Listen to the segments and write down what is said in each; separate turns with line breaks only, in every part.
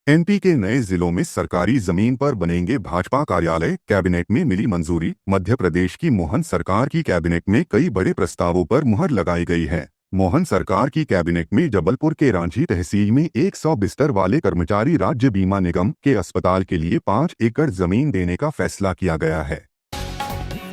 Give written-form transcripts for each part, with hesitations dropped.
MP के नए जिलों में सरकारी जमीन पर बनेंगे भाजपा कार्यालय, कैबिनेट में मिली मंजूरी। मध्य प्रदेश की मोहन सरकार की कैबिनेट में कई बड़े प्रस्तावों पर मुहर लगाई गई है। मोहन सरकार की कैबिनेट में जबलपुर के रांची तहसील में 100 बिस्तर वाले कर्मचारी राज्य बीमा निगम के अस्पताल के लिए 5 एकड़ जमीन देने का फैसला किया गया है।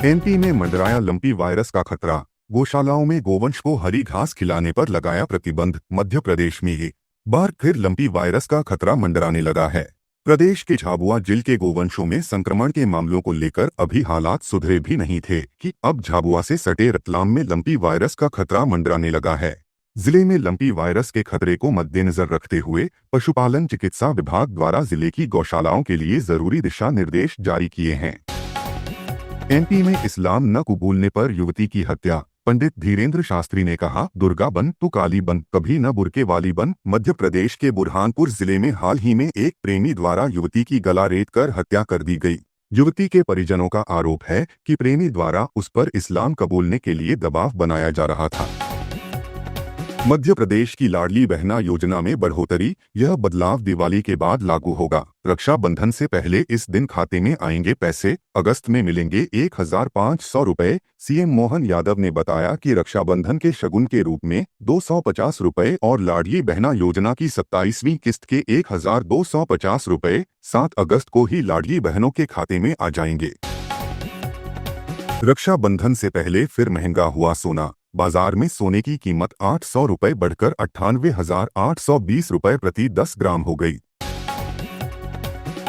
एमपी में मंडराया लंपी वायरस का खतरा, गौशालाओं में गोवंश को हरी घास खिलाने पर लगाया प्रतिबंध। मध्य प्रदेश में एक बार फिर लंपी वायरस का खतरा मंडराने लगा है। प्रदेश के झाबुआ जिले के गोवंशों में संक्रमण के मामलों को लेकर अभी हालात सुधरे भी नहीं थे कि अब झाबुआ से सटे रतलाम में लंपी वायरस का खतरा मंडराने लगा है। जिले में लंपी वायरस के खतरे को मद्देनजर रखते हुए पशुपालन चिकित्सा विभाग द्वारा जिले की गौशालाओं के लिए जरूरी दिशा निर्देश जारी किए हैं। एमपी में इस्लाम न कबूलने पर युवती की हत्या, पंडित धीरेन्द्र शास्त्री ने कहा, दुर्गा बन तो काली बन, कभी न बुरके वाली बन। मध्य प्रदेश के बुरहानपुर जिले में हाल ही में एक प्रेमी द्वारा युवती की गला रेत कर हत्या कर दी गई। युवती के परिजनों का आरोप है कि प्रेमी द्वारा उस पर इस्लाम कबूलने के लिए दबाव बनाया जा रहा था। मध्य प्रदेश की लाडली बहना योजना में बढ़ोतरी, यह बदलाव दिवाली के बाद लागू होगा। रक्षाबंधन से पहले इस दिन खाते में आएंगे पैसे, अगस्त में मिलेंगे 1500 रुपए। सीएम मोहन यादव ने बताया कि रक्षाबंधन के शगुन के रूप में 250 रुपए और लाडली बहना योजना की 27वीं किस्त के 1250 रुपए 7 अगस्त को ही लाडली बहनों के खाते में आ जाएंगे। रक्षाबंधन से पहले फिर महंगा हुआ सोना, बाजार में सोने की कीमत 800 रुपए बढ़कर 98,820 रुपए प्रति 10 ग्राम हो गई।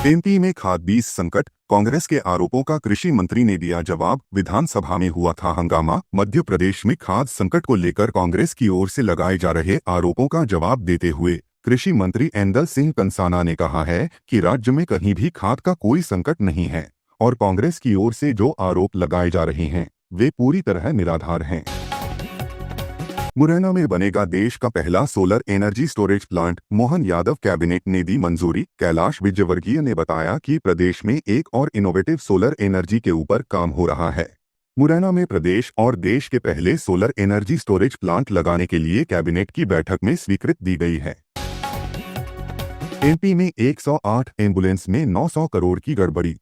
एमपी में खाद बीज संकट, कांग्रेस के आरोपों का कृषि मंत्री ने दिया जवाब। विधानसभा में हुआ था हंगामा। मध्य प्रदेश में खाद संकट को लेकर कांग्रेस की ओर से लगाए जा रहे आरोपों का जवाब देते हुए कृषि मंत्री ऐंदल सिंह कंसाना ने कहा है कि राज्य में कहीं भी खाद का कोई संकट नहीं है और कांग्रेस की ओर से जो आरोप लगाए जा रहे हैं वे पूरी तरह निराधार हैं। मुरैना में बनेगा देश का पहला solar energy storage plant, Mohan Yadav cabinet ने दी मंजूरी। कैलाश विजयवर्गीय ने बताया कि प्रदेश में एक और इनोवेटिव सोलर एनर्जी के ऊपर काम हो रहा है। मुरैना में प्रदेश और देश के पहले सोलर एनर्जी स्टोरेज प्लांट लगाने के लिए कैबिनेट की बैठक में स्वीकृति दी गई है। एमपी में 108 एम्बुलेंस में 900 करोड़ की गड़बड़ी,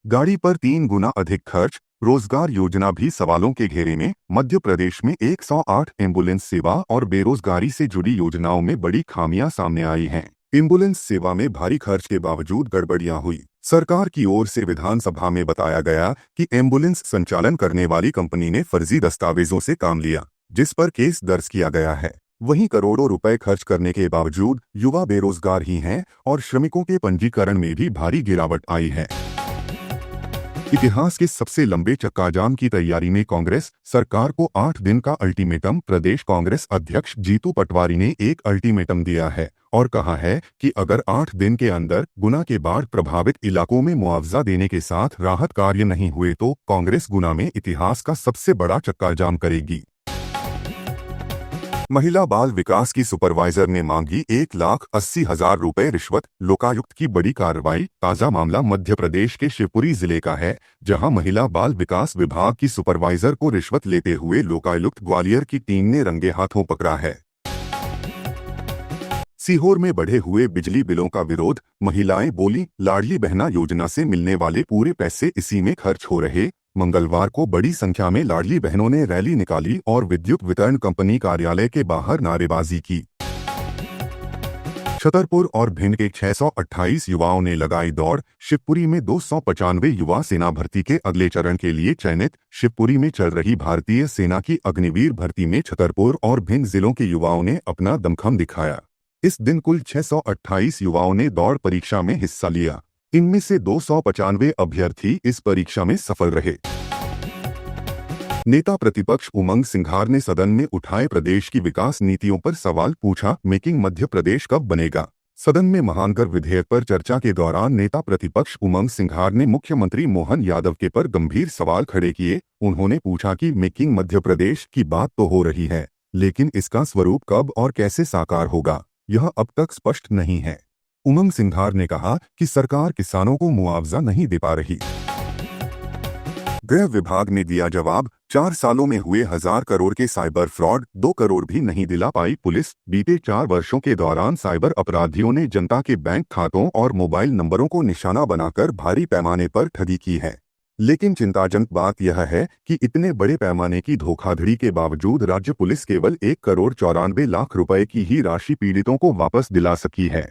गाड़ी पर 3 गुना अधिक खर्च। रोजगार योजना भी सवालों के घेरे में। मध्य प्रदेश में 108 एम्बुलेंस सेवा और बेरोजगारी से जुड़ी योजनाओं में बड़ी खामियां सामने आई हैं। एम्बुलेंस सेवा में भारी खर्च के बावजूद गड़बड़ियां हुई। सरकार की ओर से विधानसभा में बताया गया कि एम्बुलेंस संचालन करने वाली कंपनी ने फर्जी दस्तावेजों से काम लिया, जिस पर केस दर्ज किया गया है। वहीं करोड़ों रुपए खर्च करने के बावजूद युवा बेरोजगार ही हैं और श्रमिकों के पंजीकरण में भी भारी गिरावट आई है। इतिहास के सबसे लंबे चक्काजाम की तैयारी में कांग्रेस, सरकार को 8 दिन का अल्टीमेटम। प्रदेश कांग्रेस अध्यक्ष जीतू पटवारी ने एक अल्टीमेटम दिया है और कहा है कि अगर 8 दिन के अंदर गुना के बाढ़ प्रभावित इलाकों में मुआवजा देने के साथ राहत कार्य नहीं हुए तो कांग्रेस गुना में इतिहास का सबसे बड़ा चक्काजाम करेगी। महिला बाल विकास की सुपरवाइजर ने मांगी 1,80,000 रुपए रिश्वत, लोकायुक्त की बड़ी कार्रवाई। ताजा मामला मध्य प्रदेश के शिवपुरी जिले का है, जहां महिला बाल विकास विभाग की सुपरवाइजर को रिश्वत लेते हुए लोकायुक्त ग्वालियर की टीम ने रंगे हाथों पकड़ा है। सीहोर में बढ़े हुए बिजली बिलों का विरोध, महिलाएं बोली, लाडली बहना योजना से मिलने वाले पूरे पैसे इसी में खर्च हो रहे। मंगलवार को बड़ी संख्या में लाडली बहनों ने रैली निकाली और विद्युत वितरण कंपनी कार्यालय के बाहर नारेबाजी की। छतरपुर और भिंड के 628 युवाओं ने लगाई दौड़। शिवपुरी में 295 युवा सेना भर्ती के अगले चरण के लिए चयनित। शिवपुरी में चल रही भारतीय सेना की अग्निवीर भर्ती में छतरपुर और भिंड जिलों के युवाओं ने अपना दमखम दिखाया। इस दिन कुल 628 युवाओं ने दौड़ परीक्षा में हिस्सा लिया। इनमें से 295 अभ्यर्थी इस परीक्षा में सफल रहे। नेता प्रतिपक्ष उमंग सिंघार ने सदन में उठाए प्रदेश की विकास नीतियों पर सवाल, पूछा, मेकिंग मध्य प्रदेश कब बनेगा। सदन में महानगर विधेयक पर चर्चा के दौरान नेता प्रतिपक्ष उमंग सिंघार ने मुख्यमंत्री मोहन यादव के पर गंभीर सवाल खड़े किए। उन्होंने पूछा कि मेकिंग मध्य प्रदेश की बात तो हो रही है, लेकिन इसका स्वरूप कब और कैसे साकार होगा, यह अब तक स्पष्ट नहीं है। उमंग सिंघार ने कहा कि सरकार किसानों को मुआवजा नहीं दे पा रही। गृह विभाग ने दिया जवाब, 4 सालों में हुए 1000 करोड़ के साइबर फ्रॉड, 2 करोड़ भी नहीं दिला पाई पुलिस। बीते 4 वर्षों के दौरान साइबर अपराधियों ने जनता के बैंक खातों और मोबाइल नंबरों को निशाना बनाकर भारी पैमाने पर ठगी की है। लेकिन चिंताजनक बात यह है कि इतने बड़े पैमाने की धोखाधड़ी के बावजूद राज्य पुलिस केवल 1 करोड़ 94 लाख रुपए की ही राशि पीड़ितों को वापस दिला सकी है।